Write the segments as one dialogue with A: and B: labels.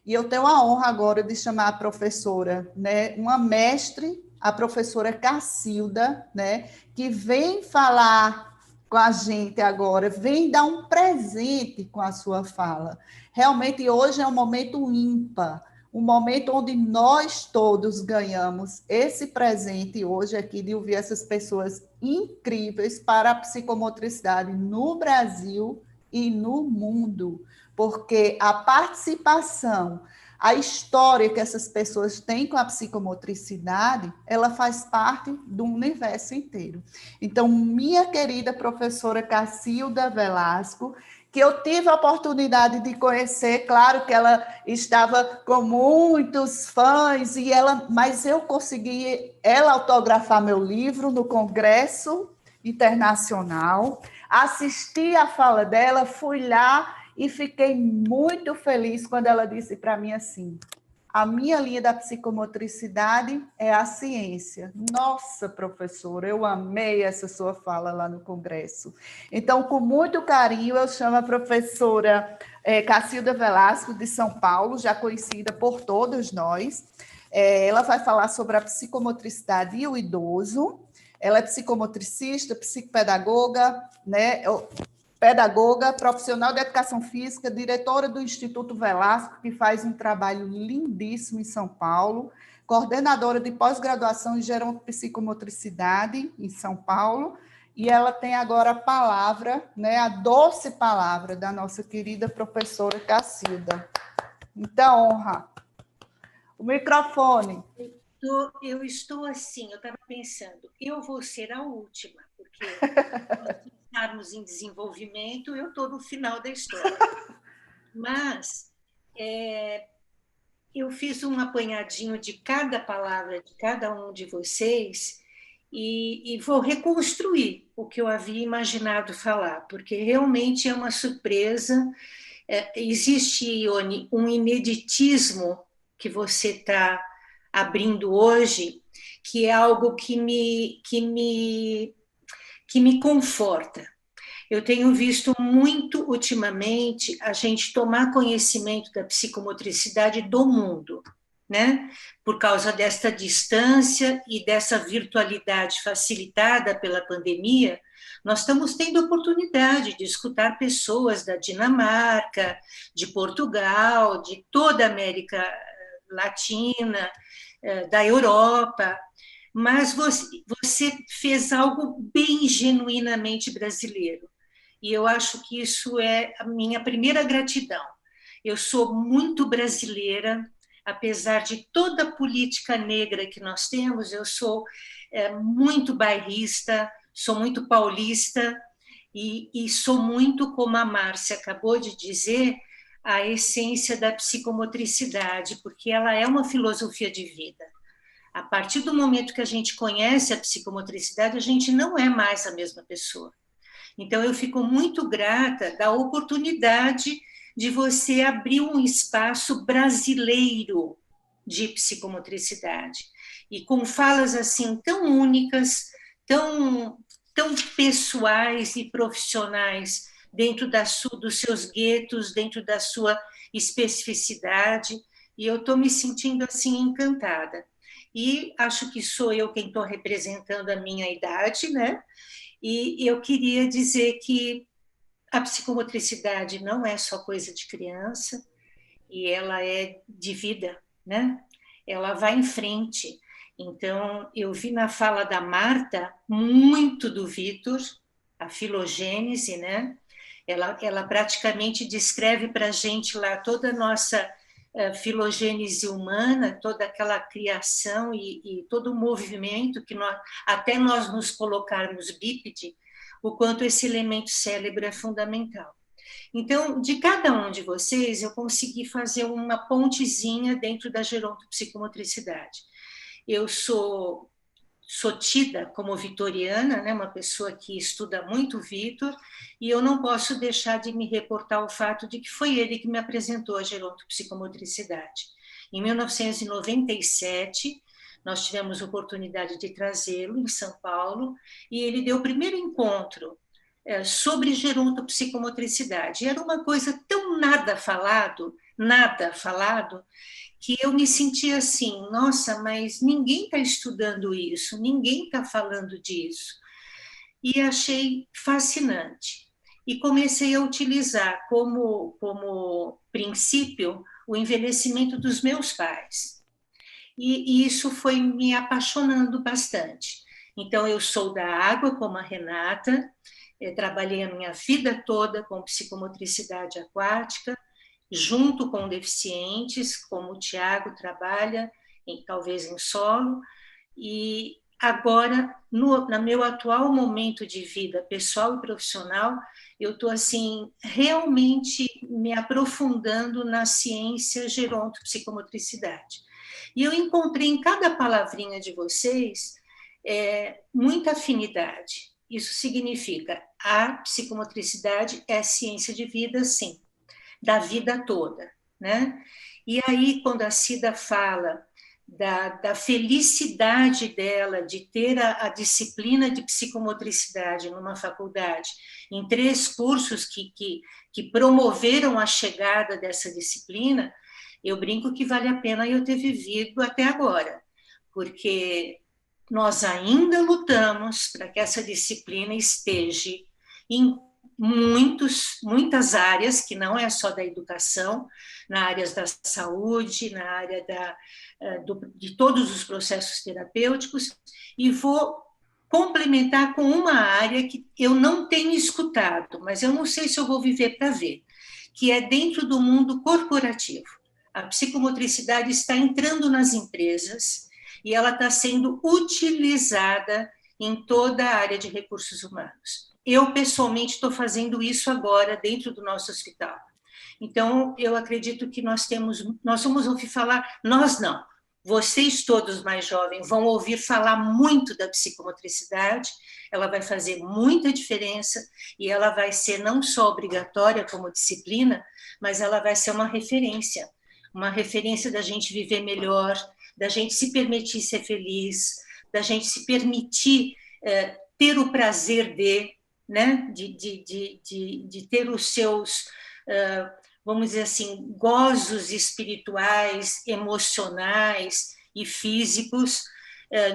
A: E eu tenho a honra agora de chamar a professora, né, uma mestre, a professora Cacilda, né, que vem falar com a gente agora, vem dar um presente com a sua fala. Realmente, hoje é um momento ímpar, um momento onde nós todos ganhamos esse presente hoje aqui de ouvir essas pessoas incríveis para a psicomotricidade no Brasil e no mundo, porque a participação, a história que essas pessoas têm com a psicomotricidade, ela faz parte do universo inteiro. Então, minha querida professora Cacilda Velasco, que eu tive a oportunidade de conhecer, claro que ela estava com muitos fãs, mas eu consegui ela autografar meu livro no Congresso Internacional, assisti a fala dela, fui lá e fiquei muito feliz quando ela disse para mim assim: a minha linha da psicomotricidade é a ciência. Nossa, professora, eu amei essa sua fala lá no Congresso. Então, com muito carinho, eu chamo a professora Cacilda Velasco, de São Paulo, já conhecida por todos nós. Ela vai falar sobre a psicomotricidade e o idoso. Ela é psicomotricista, psicopedagoga, né? Pedagoga, profissional de educação física, diretora do Instituto Velasco, que faz um trabalho lindíssimo em São Paulo, coordenadora de pós-graduação em gerontopsicomotricidade em São Paulo, e ela tem agora a palavra, né, a doce palavra da nossa querida professora Cacilda. Muita honra. O microfone.
B: Eu estou assim, eu estava pensando, eu vou ser a última, porque nós estarmos em desenvolvimento, eu estou no final da história. Mas eu fiz um apanhadinho de cada palavra de cada um de vocês e vou reconstruir o que eu havia imaginado falar, porque realmente é uma surpresa. Existe, Ione, um ineditismo que você está abrindo hoje, que é algo que me conforta. Eu tenho visto muito ultimamente a gente tomar conhecimento da psicomotricidade do mundo, né? Por causa desta distância e dessa virtualidade facilitada pela pandemia, nós estamos tendo oportunidade de escutar pessoas da Dinamarca, de Portugal, de toda a América Latina, da Europa, mas você fez algo bem genuinamente brasileiro. E eu acho que isso é a minha primeira gratidão. Eu sou muito brasileira, apesar de toda a política negra que nós temos, eu sou muito bairrista, sou muito paulista e sou muito, como a Márcia acabou de dizer, a essência da psicomotricidade, porque ela é uma filosofia de vida. A partir do momento que a gente conhece a psicomotricidade, a gente não é mais a mesma pessoa. Então, eu fico muito grata da oportunidade de você abrir um espaço brasileiro de psicomotricidade. E com falas assim tão únicas, tão pessoais e profissionais, dentro dos seus guetos, dentro da sua especificidade. E eu estou me sentindo assim encantada. E acho que sou eu quem estou representando a minha idade, né? E eu queria dizer que a psicomotricidade não é só coisa de criança, e ela é de vida, né? Ela vai em frente. Então, eu vi na fala da Marta muito do Vitor, a filogênese, né? Ela praticamente descreve para a gente lá toda a nossa filogênese humana, toda aquela criação e todo o movimento que até nós nos colocarmos bípede, o quanto esse elemento cérebro é fundamental. Então, de cada um de vocês, eu consegui fazer uma pontezinha dentro da gerontopsicomotricidade. Eu sou tida como vitoriana, né, uma pessoa que estuda muito o Vitor, e eu não posso deixar de me reportar o fato de que foi ele que me apresentou a gerontopsicomotricidade. Em 1997, nós tivemos a oportunidade de trazê-lo em São Paulo, e ele deu o primeiro encontro sobre gerontopsicomotricidade. Era uma coisa tão nada falado, nada falado, que eu me sentia assim, nossa, mas ninguém está estudando isso, ninguém está falando disso. E achei fascinante. E comecei a utilizar como princípio o envelhecimento dos meus pais. E isso foi me apaixonando bastante. Então, eu sou da água, como a Renata, trabalhei a minha vida toda com psicomotricidade aquática, junto com deficientes, como o Tiago trabalha, talvez em solo, e agora, no meu atual momento de vida pessoal e profissional, eu estou assim realmente me aprofundando na ciência gerontopsicomotricidade. E eu encontrei em cada palavrinha de vocês muita afinidade. Isso significa a psicomotricidade é ciência de vida, sim, da vida toda, né? E aí, quando a Cida fala da felicidade dela de ter a disciplina de psicomotricidade numa faculdade, em 3 cursos que promoveram a chegada dessa disciplina, eu brinco que vale a pena eu ter vivido até agora, porque nós ainda lutamos para que essa disciplina esteja em muitas áreas, que não é só da educação, na área da saúde, na área de todos os processos terapêuticos, e vou complementar com uma área que eu não tenho escutado, mas eu não sei se eu vou viver para ver, que é dentro do mundo corporativo. A psicomotricidade está entrando nas empresas e ela está sendo utilizada em toda a área de recursos humanos. Eu, pessoalmente, estou fazendo isso agora dentro do nosso hospital. Então, eu acredito que nós vamos ouvir falar, nós não, vocês todos mais jovens vão ouvir falar muito da psicomotricidade, ela vai fazer muita diferença e ela vai ser não só obrigatória como disciplina, mas ela vai ser uma referência da gente viver melhor, da gente se permitir ser feliz, da gente se permitir ter o prazer né, de ter os seus, vamos dizer assim, gozos espirituais, emocionais e físicos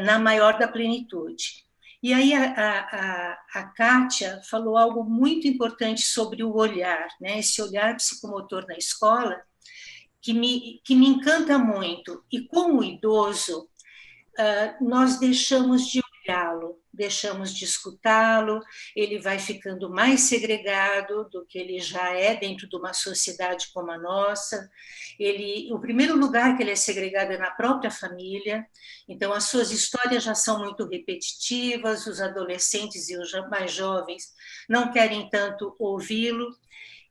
B: na maior da plenitude. E aí a Kátia falou algo muito importante sobre o olhar, né, esse olhar psicomotor na escola, que me encanta muito. E com o idoso, nós deixamos de olhá-lo, deixamos de escutá-lo, ele vai ficando mais segregado do que ele já é dentro de uma sociedade como a nossa. O primeiro lugar que ele é segregado é na própria família, então as suas histórias já são muito repetitivas, os adolescentes e os mais jovens não querem tanto ouvi-lo,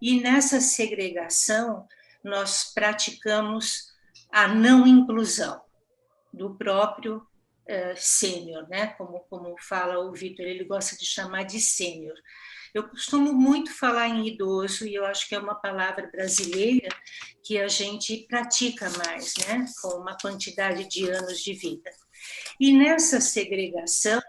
B: e nessa segregação nós praticamos a não inclusão do próprio sênior, né? Como fala o Vitor, ele gosta de chamar de sênior. Eu costumo muito falar em idoso, e eu acho que é uma palavra brasileira que a gente pratica mais, né? Com uma quantidade de anos de vida. E nessa segregação,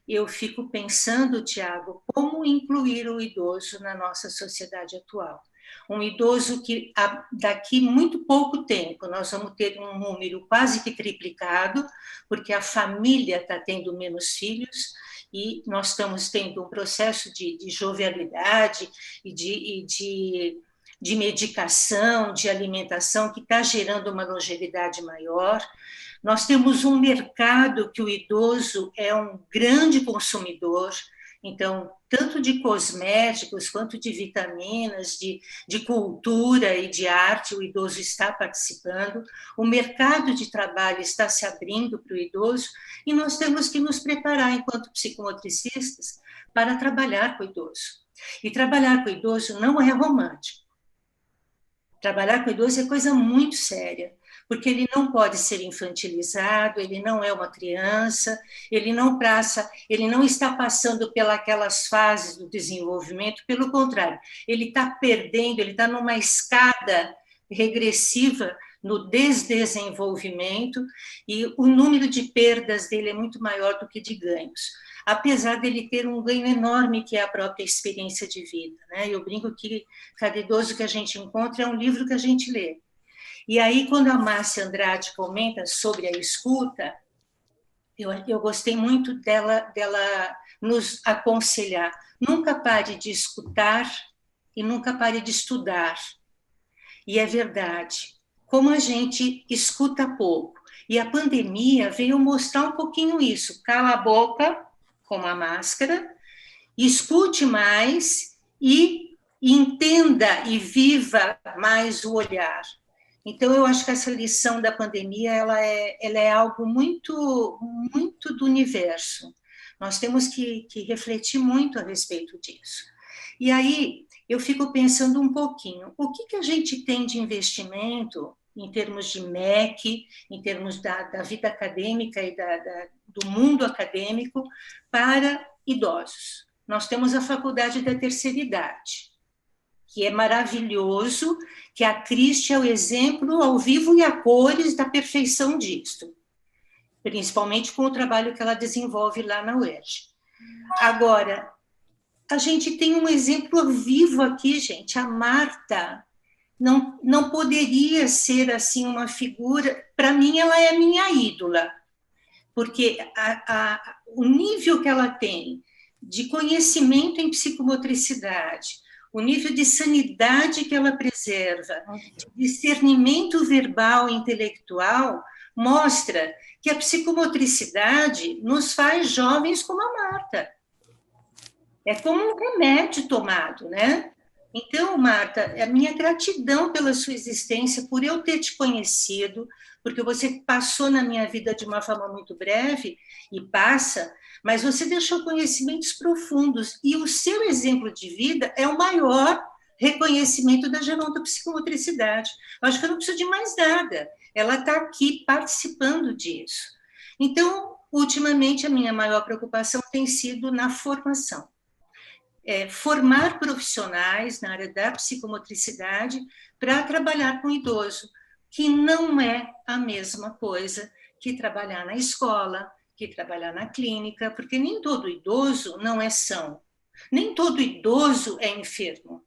B: eu fico pensando, Tiago, como incluir o idoso na nossa sociedade atual. Um idoso que daqui muito pouco tempo nós vamos ter um número quase que triplicado, porque a família está tendo menos filhos e nós estamos tendo um processo de jovialidade e de medicação, de alimentação que está gerando uma longevidade maior. Nós temos um mercado que o idoso é um grande consumidor, então, tanto de cosméticos, quanto de vitaminas, de cultura e de arte, o idoso está participando, o mercado de trabalho está se abrindo para o idoso, e nós temos que nos preparar, enquanto psicomotricistas, para trabalhar com o idoso. E trabalhar com o idoso não é romântico. Trabalhar com o idoso é coisa muito séria, porque ele não pode ser infantilizado, ele não é uma criança, ele não está passando pelas fases do desenvolvimento, pelo contrário, ele está perdendo, ele está numa escada regressiva no desdesenvolvimento, e o número de perdas dele é muito maior do que de ganhos, apesar dele ter um ganho enorme, que é a própria experiência de vida, né? Eu brinco que cada idoso que a gente encontra é um livro que a gente lê. E aí, quando a Márcia Andrade comenta sobre a escuta, eu gostei muito dela nos aconselhar. Nunca pare de escutar e nunca pare de estudar. E é verdade. Como a gente escuta pouco. E a pandemia veio mostrar um pouquinho isso. Cala a boca, com a máscara, escute mais e entenda e viva mais o olhar. Então, eu acho que essa lição da pandemia ela é algo muito, muito do universo. Nós temos que refletir muito a respeito disso. E aí, eu fico pensando um pouquinho, o que a gente tem de investimento em termos de MEC, em termos da vida acadêmica e do mundo acadêmico para idosos? Nós temos a Faculdade da Terceira Idade, que é maravilhoso, que a Cristi é o exemplo ao vivo e a cores da perfeição disto, principalmente com o trabalho que ela desenvolve lá na UERJ. Agora, a gente tem um exemplo vivo aqui, gente, a Marta não poderia ser assim uma figura, para mim ela é minha ídola, porque o nível que ela tem de conhecimento em psicomotricidade, o nível de sanidade que ela preserva, de discernimento verbal e intelectual, mostra que a psicomotricidade nos faz jovens como a Marta. É como um remédio tomado, né? Então, Marta, a minha gratidão pela sua existência, por eu ter te conhecido, porque você passou na minha vida de uma forma muito breve, e passa, mas você deixou conhecimentos profundos, e o seu exemplo de vida é o maior reconhecimento da gerontopsicomotricidade. Eu acho que eu não preciso de mais nada, ela está aqui participando disso. Então, ultimamente, a minha maior preocupação tem sido na formação. Formar profissionais na área da psicomotricidade para trabalhar com idoso, que não é a mesma coisa que trabalhar na escola, que trabalhar na clínica, porque nem todo idoso não é são, nem todo idoso é enfermo.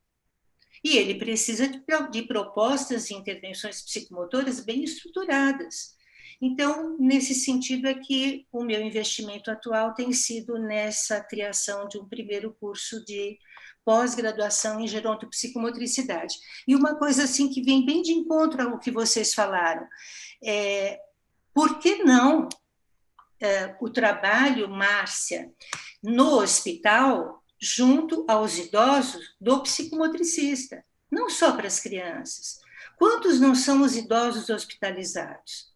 B: E ele precisa de propostas e intervenções psicomotoras bem estruturadas. Então, nesse sentido é que o meu investimento atual tem sido nessa criação de um primeiro curso de pós-graduação em gerontopsicomotricidade. E uma coisa assim que vem bem de encontro ao que vocês falaram, por que não o trabalho, Márcia, no hospital, junto aos idosos do psicomotricista, não só para as crianças. Quantos não são os idosos hospitalizados?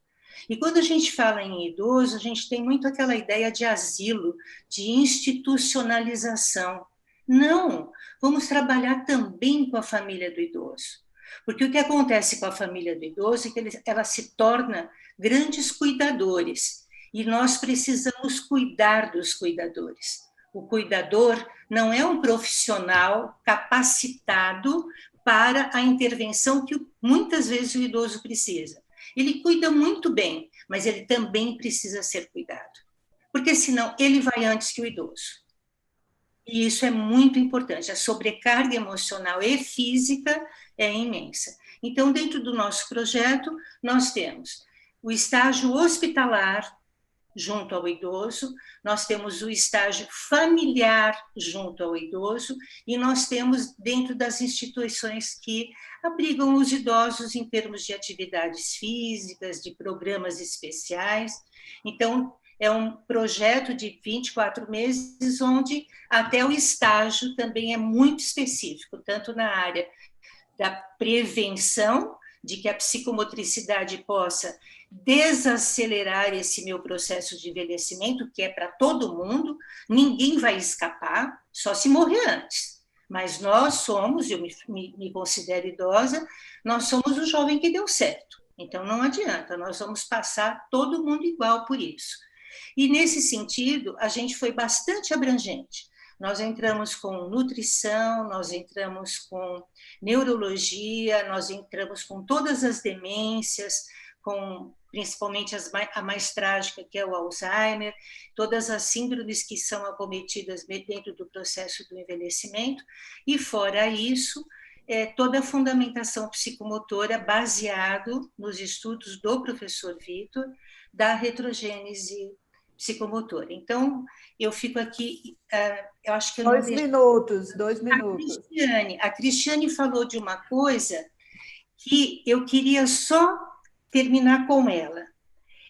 B: E quando a gente fala em idoso, a gente tem muito aquela ideia de asilo, de institucionalização. Não, vamos trabalhar também com a família do idoso. Porque o que acontece com a família do idoso é que ela se torna grandes cuidadores. E nós precisamos cuidar dos cuidadores. O cuidador não é um profissional capacitado para a intervenção que muitas vezes o idoso precisa. Ele cuida muito bem, mas ele também precisa ser cuidado, porque senão ele vai antes que o idoso. E isso é muito importante. A sobrecarga emocional e física é imensa. Então, dentro do nosso projeto, nós temos o estágio hospitalar junto ao idoso, nós temos o estágio familiar junto ao idoso e nós temos dentro das instituições que abrigam os idosos em termos de atividades físicas, de programas especiais. Então, é um projeto de 24 meses, onde até o estágio também é muito específico, tanto na área da prevenção, de que a psicomotricidade possa desacelerar esse meu processo de envelhecimento, que é para todo mundo, ninguém vai escapar, só se morrer antes. Mas nós somos, eu me considero idosa, nós somos o jovem que deu certo. Então não adianta, nós vamos passar todo mundo igual por isso. E nesse sentido, a gente foi bastante abrangente. Nós entramos com nutrição, nós entramos com neurologia, nós entramos com todas as demências, com principalmente a mais trágica, que é o Alzheimer, todas as síndromes que são acometidas dentro do processo do envelhecimento, e fora isso, toda a fundamentação psicomotora baseado nos estudos do professor Vitor, da retrogênese psicomotora. Então, eu fico aqui, eu acho que eu não deixo...
A: 2 minutos.
B: A Cristiane falou de uma coisa que eu queria só terminar com ela.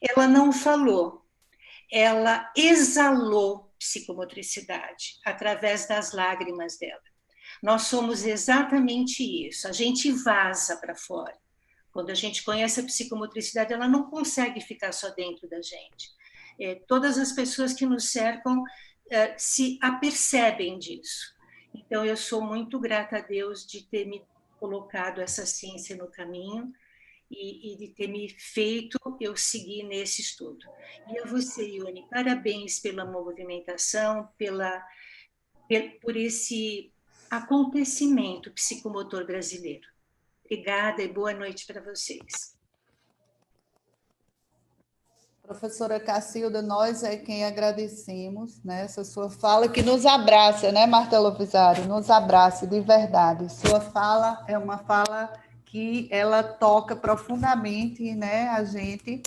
B: Ela não falou, ela exalou psicomotricidade através das lágrimas dela. Nós somos exatamente isso, a gente vaza para fora. Quando a gente conhece a psicomotricidade, ela não consegue ficar só dentro da gente. Todas as pessoas que nos cercam se apercebem disso. Então, eu sou muito grata a Deus de ter me colocado essa ciência no caminho e de ter me feito eu seguir nesse estudo. E a você, Ione, parabéns pela movimentação, por esse acontecimento psicomotor brasileiro. Obrigada e boa noite para vocês.
A: Professora Cacilda, nós é quem agradecemos, né, essa sua fala que nos abraça, né, Marta Lovisaro? Nos abraça de verdade. Sua fala é uma fala que ela toca profundamente, né, a gente,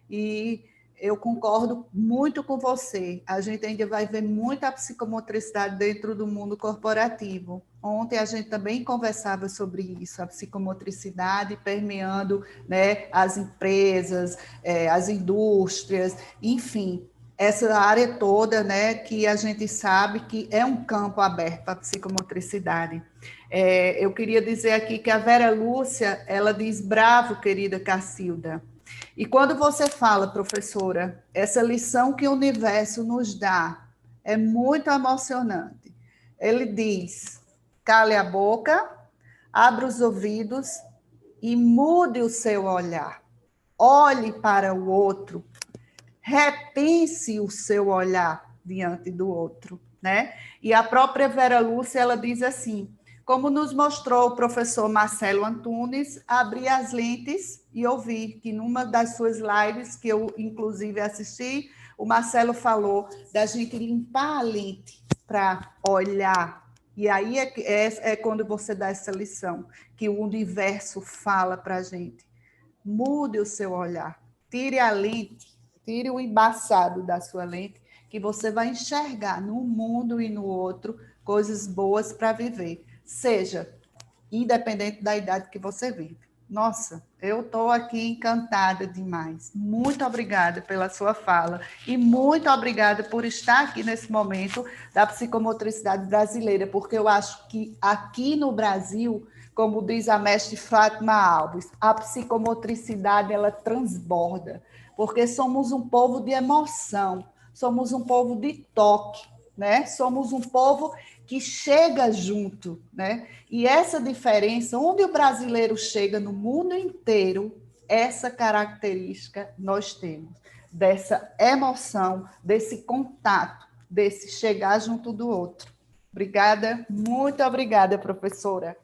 A: e eu concordo muito com você. A gente ainda vai ver muita psicomotricidade dentro do mundo corporativo. Ontem a gente também conversava sobre isso, a psicomotricidade permeando, né, as empresas, as indústrias, enfim, essa área toda, né, que a gente sabe que é um campo aberto para a psicomotricidade. Eu queria dizer aqui que a Vera Lúcia, ela diz: bravo, querida Cacilda. E quando você fala, professora, essa lição que o universo nos dá é muito emocionante. Ele diz: cale a boca, abra os ouvidos e mude o seu olhar. Olhe para o outro, repense o seu olhar diante do outro, né? E a própria Vera Lúcia, ela diz assim: como nos mostrou o professor Marcelo Antunes, abrir as lentes e ouvir, que numa das suas lives, que eu inclusive assisti, o Marcelo falou da gente limpar a lente para olhar. E aí é quando você dá essa lição, que o universo fala para a gente. Mude o seu olhar, tire a lente, tire o embaçado da sua lente, que você vai enxergar num mundo e no outro coisas boas para viver. Seja independente da idade que você vive. Nossa, eu estou aqui encantada demais. Muito obrigada pela sua fala e muito obrigada por estar aqui nesse momento da psicomotricidade brasileira, porque eu acho que aqui no Brasil, como diz a mestre Fátima Alves, a psicomotricidade ela transborda, porque somos um povo de emoção, somos um povo de toque, né? Somos um povo que chega junto, né? E essa diferença, onde o brasileiro chega no mundo inteiro, essa característica nós temos, dessa emoção, desse contato, desse chegar junto do outro. Obrigada, muito obrigada, professora.